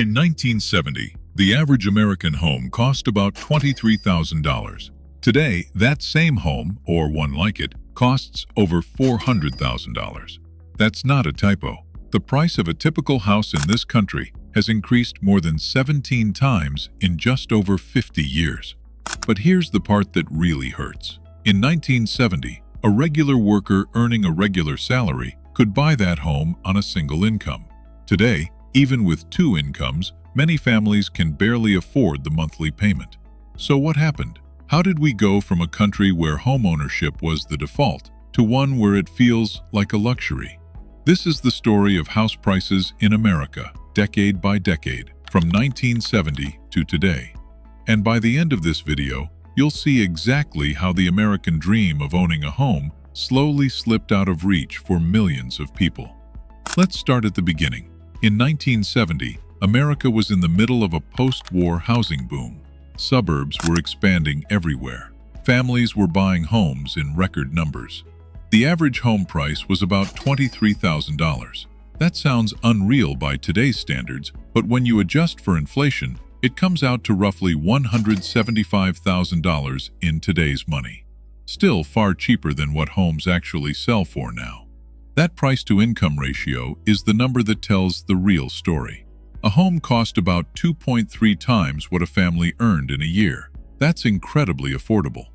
In 1970, the average American home cost about $23,000. Today, that same home, or one like it, costs over $400,000. That's not a typo. The price of a typical house in this country has increased more than 17 times in just over 50 years. But here's the part that really hurts. In 1970, a regular worker earning a regular salary could buy that home on a single income. Today, even with two incomes, many families can barely afford the monthly payment. So what happened? How did we go from a country where homeownership was the default to one where it feels like a luxury? This is the story of house prices in America, decade by decade, from 1970 to today. And by the end of this video, you'll see exactly how the American dream of owning a home slowly slipped out of reach for millions of people. Let's start at the beginning. In 1970, America was in the middle of a post-war housing boom. Suburbs were expanding everywhere. Families were buying homes in record numbers. The average home price was about $23,000. That sounds unreal by today's standards, but when you adjust for inflation, it comes out to roughly $175,000 in today's money. Still far cheaper than what homes actually sell for now. That price-to-income ratio is the number that tells the real story. A home cost about 2.3 times what a family earned in a year. That's incredibly affordable.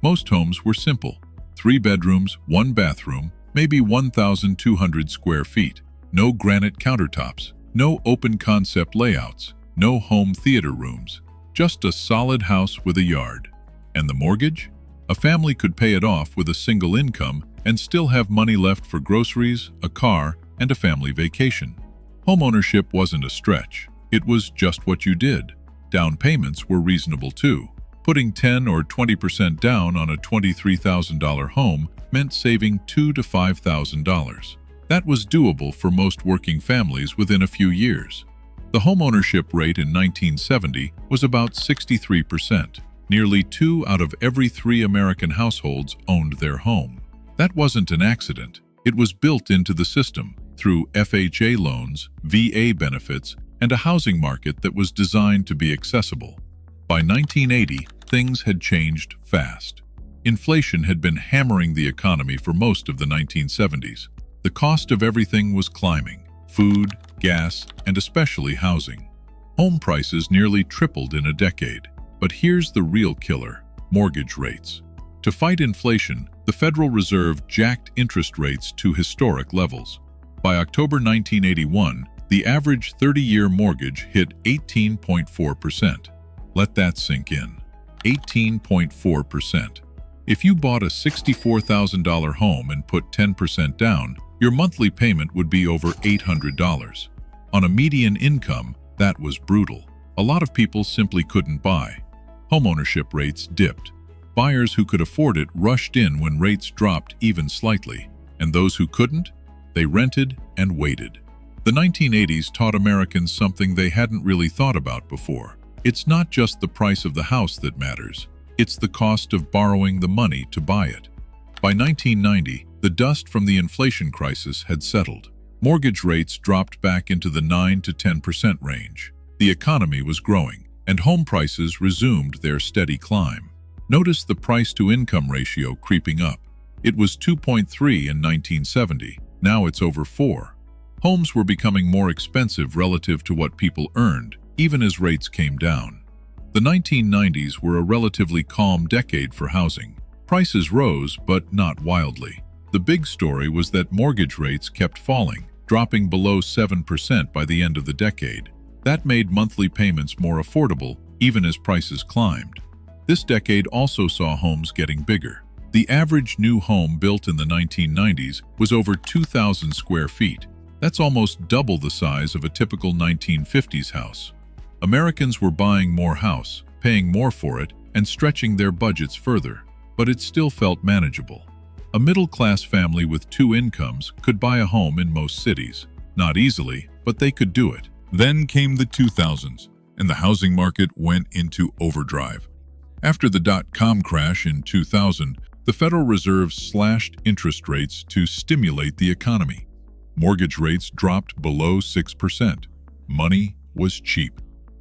Most homes were simple. 3 bedrooms, 1 bathroom, maybe 1,200 square feet. No granite countertops, no open-concept layouts, no home theater rooms. Just a solid house with a yard. And the mortgage? A family could pay it off with a single income and still have money left for groceries, a car, and a family vacation. Homeownership wasn't a stretch. It was just what you did. Down payments were reasonable too. Putting 10 or 20% down on a $23,000 home meant saving $2,000 to $5,000. That was doable for most working families within a few years. The homeownership rate in 1970 was about 63%. Nearly 2 out of every 3 American households owned their home. That wasn't an accident. It was built into the system through FHA loans, VA benefits, and a housing market that was designed to be accessible. By 1980, things had changed fast. Inflation had been hammering the economy for most of the 1970s. The cost of everything was climbing: food, gas, and especially housing. Home prices nearly tripled in a decade. But here's the real killer: mortgage rates. To fight inflation, the Federal Reserve jacked interest rates to historic levels. By October 1981, the average 30-year mortgage hit 18.4%. Let that sink in. 18.4%. If you bought a $64,000 home and put 10% down, your monthly payment would be over $800. On a median income, that was brutal. A lot of people simply couldn't buy. Homeownership rates dipped. Buyers who could afford it rushed in when rates dropped even slightly, and those who couldn't, they rented and waited. The 1980s taught Americans something they hadn't really thought about before. It's not just the price of the house that matters. It's the cost of borrowing the money to buy it. By 1990, the dust from the inflation crisis had settled. Mortgage rates dropped back into the 9 to 10% range. The economy was growing, and home prices resumed their steady climb. Notice the price-to-income ratio creeping up. It was 2.3 in 1970. Now it's over 4. Homes were becoming more expensive relative to what people earned, even as rates came down. The 1990s were a relatively calm decade for housing. Prices rose, but not wildly. The big story was that mortgage rates kept falling, dropping below 7% by the end of the decade. That made monthly payments more affordable, even as prices climbed. This decade also saw homes getting bigger. The average new home built in the 1990s was over 2,000 square feet. That's almost double the size of a typical 1950s house. Americans were buying more house, paying more for it, and stretching their budgets further, but it still felt manageable. A middle-class family with 2 incomes could buy a home in most cities. Not easily, but they could do it. Then came the 2000s, and the housing market went into overdrive. After the dot-com crash in 2000, the Federal Reserve slashed interest rates to stimulate the economy. Mortgage rates dropped below 6%. Money was cheap,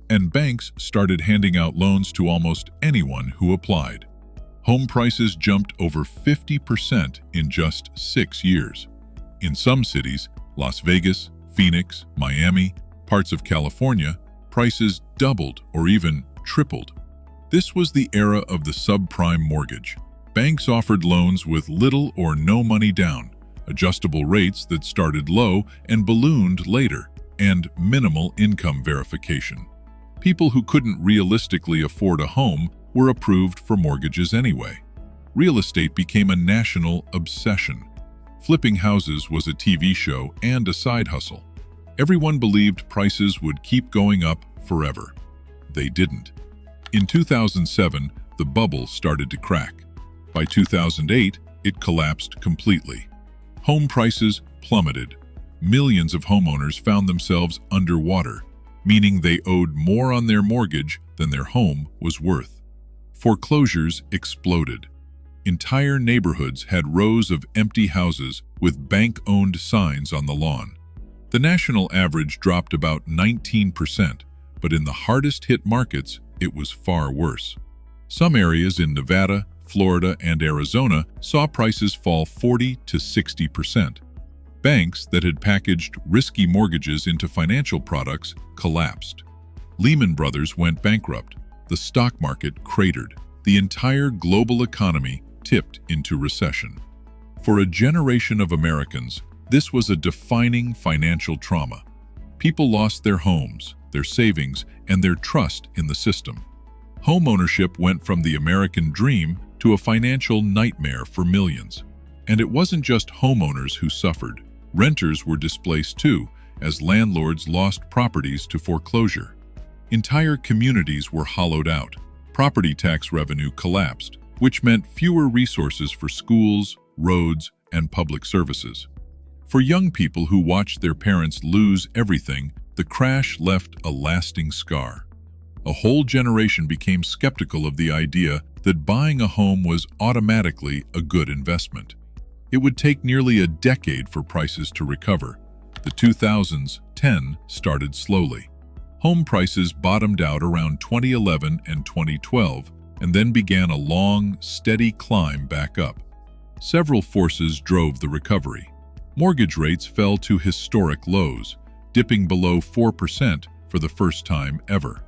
and banks started handing out loans to almost anyone who applied. Home prices jumped over 50% in just 6 years. In some cities, Las Vegas, Phoenix, Miami, parts of California, prices doubled or even tripled. This was the era of the subprime mortgage. Banks offered loans with little or no money down, adjustable rates that started low and ballooned later, and minimal income verification. People who couldn't realistically afford a home were approved for mortgages anyway. Real estate became a national obsession. Flipping houses was a TV show and a side hustle. Everyone believed prices would keep going up forever. They didn't. In 2007, the bubble started to crack. By 2008, it collapsed completely. Home prices plummeted. Millions of homeowners found themselves underwater, meaning they owed more on their mortgage than their home was worth. Foreclosures exploded. Entire neighborhoods had rows of empty houses with bank-owned signs on the lawn. The national average dropped about 19%, but in the hardest-hit markets, it was far worse. Some areas in Nevada, Florida, and Arizona saw prices fall 40 to 60%. Banks that had packaged risky mortgages into financial products collapsed. Lehman Brothers went bankrupt. The stock market cratered. The entire global economy tipped into recession. For a generation of Americans, this was a defining financial trauma. People lost their homes, their savings, and their trust in the system. Home ownership went from the American dream to a financial nightmare for millions. And it wasn't just homeowners who suffered. Renters were displaced too, as landlords lost properties to foreclosure. Entire communities were hollowed out. Property tax revenue collapsed, which meant fewer resources for schools, roads, and public services. For young people who watched their parents lose everything, the crash left a lasting scar. A whole generation became skeptical of the idea that buying a home was automatically a good investment. It would take nearly a decade for prices to recover. The 2010s started slowly. Home prices bottomed out around 2011 and 2012, and then began a long, steady climb back up. Several forces drove the recovery. Mortgage rates fell to historic lows, dipping below 4% for the first time ever.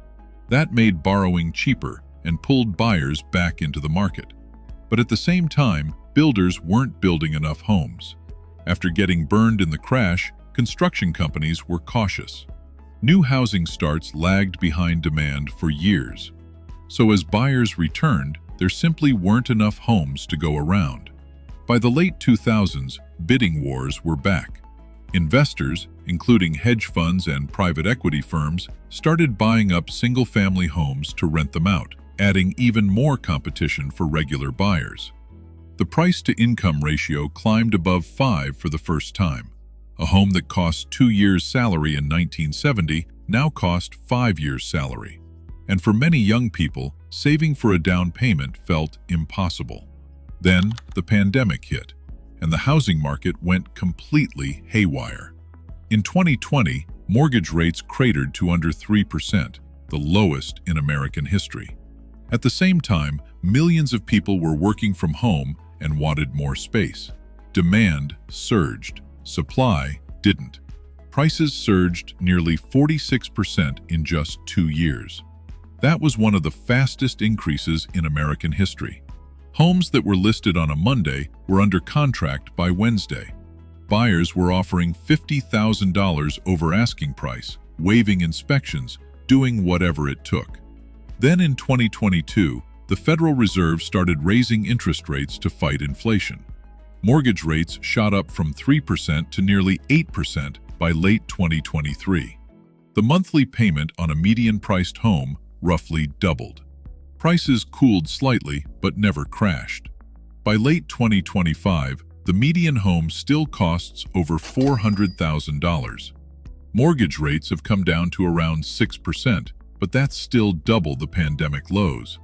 That made borrowing cheaper and pulled buyers back into the market. But at the same time, builders weren't building enough homes. After getting burned in the crash, construction companies were cautious. New housing starts lagged behind demand for years. So as buyers returned, there simply weren't enough homes to go around. By the late 2000s, bidding wars were back. Investors, including hedge funds and private equity firms, started buying up single-family homes to rent them out, adding even more competition for regular buyers. The price-to-income ratio climbed above 5 for the first time. A home that cost 2 years' salary in 1970 now cost 5 years' salary. And for many young people, saving for a down payment felt impossible. Then the pandemic hit, and the housing market went completely haywire. In 2020, mortgage rates cratered to under 3%, the lowest in American history. At the same time, millions of people were working from home and wanted more space. Demand surged. Supply didn't. Prices surged nearly 46% in just 2 years. That was one of the fastest increases in American history. Homes that were listed on a Monday were under contract by Wednesday. Buyers were offering $50,000 over asking price, waiving inspections, doing whatever it took. Then in 2022, the Federal Reserve started raising interest rates to fight inflation. Mortgage rates shot up from 3% to nearly 8% by late 2023. The monthly payment on a median-priced home roughly doubled. Prices cooled slightly but never crashed. By late 2025, the median home still costs over $400,000. Mortgage rates have come down to around 6%, but that's still double the pandemic lows.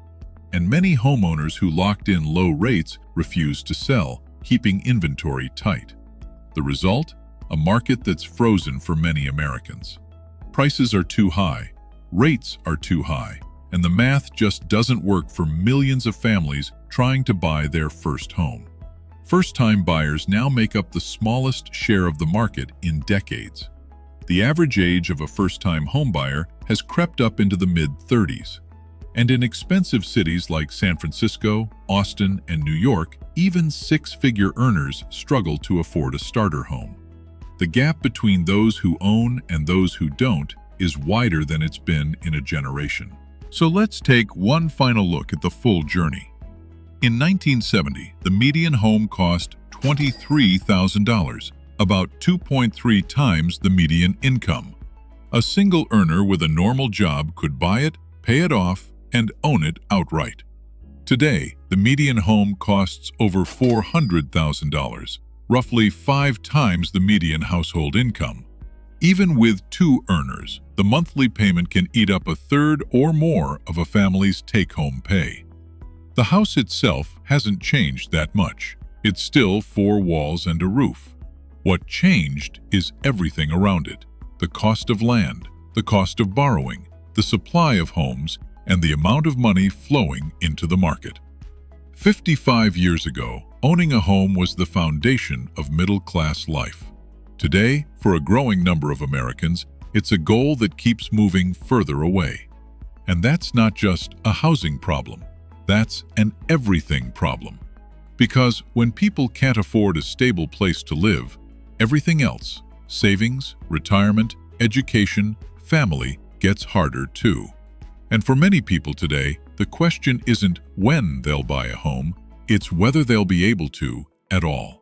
And many homeowners who locked in low rates refused to sell, keeping inventory tight. The result? A market that's frozen for many Americans. Prices are too high, rates are too high, and the math just doesn't work for millions of families trying to buy their first home. First-time buyers now make up the smallest share of the market in decades. The average age of a first-time homebuyer has crept up into the mid-30s. And in expensive cities like San Francisco, Austin, and New York, even six-figure earners struggle to afford a starter home. The gap between those who own and those who don't is wider than it's been in a generation. So let's take one final look at the full journey. In 1970, the median home cost $23,000, about 2.3 times the median income. A single earner with a normal job could buy it, pay it off, and own it outright. Today, the median home costs over $400,000, roughly 5 times the median household income. Even with two earners, the monthly payment can eat up a third or more of a family's take-home pay. The house itself hasn't changed that much. It's still 4 walls and a roof. What changed is everything around it: the cost of land, the cost of borrowing, the supply of homes, and the amount of money flowing into the market. 55 years ago, owning a home was the foundation of middle-class life. Today, for a growing number of Americans, it's a goal that keeps moving further away. And that's not just a housing problem. That's an everything problem. Because when people can't afford a stable place to live, everything else, savings, retirement, education, family, gets harder too. And for many people today, the question isn't when they'll buy a home, it's whether they'll be able to at all.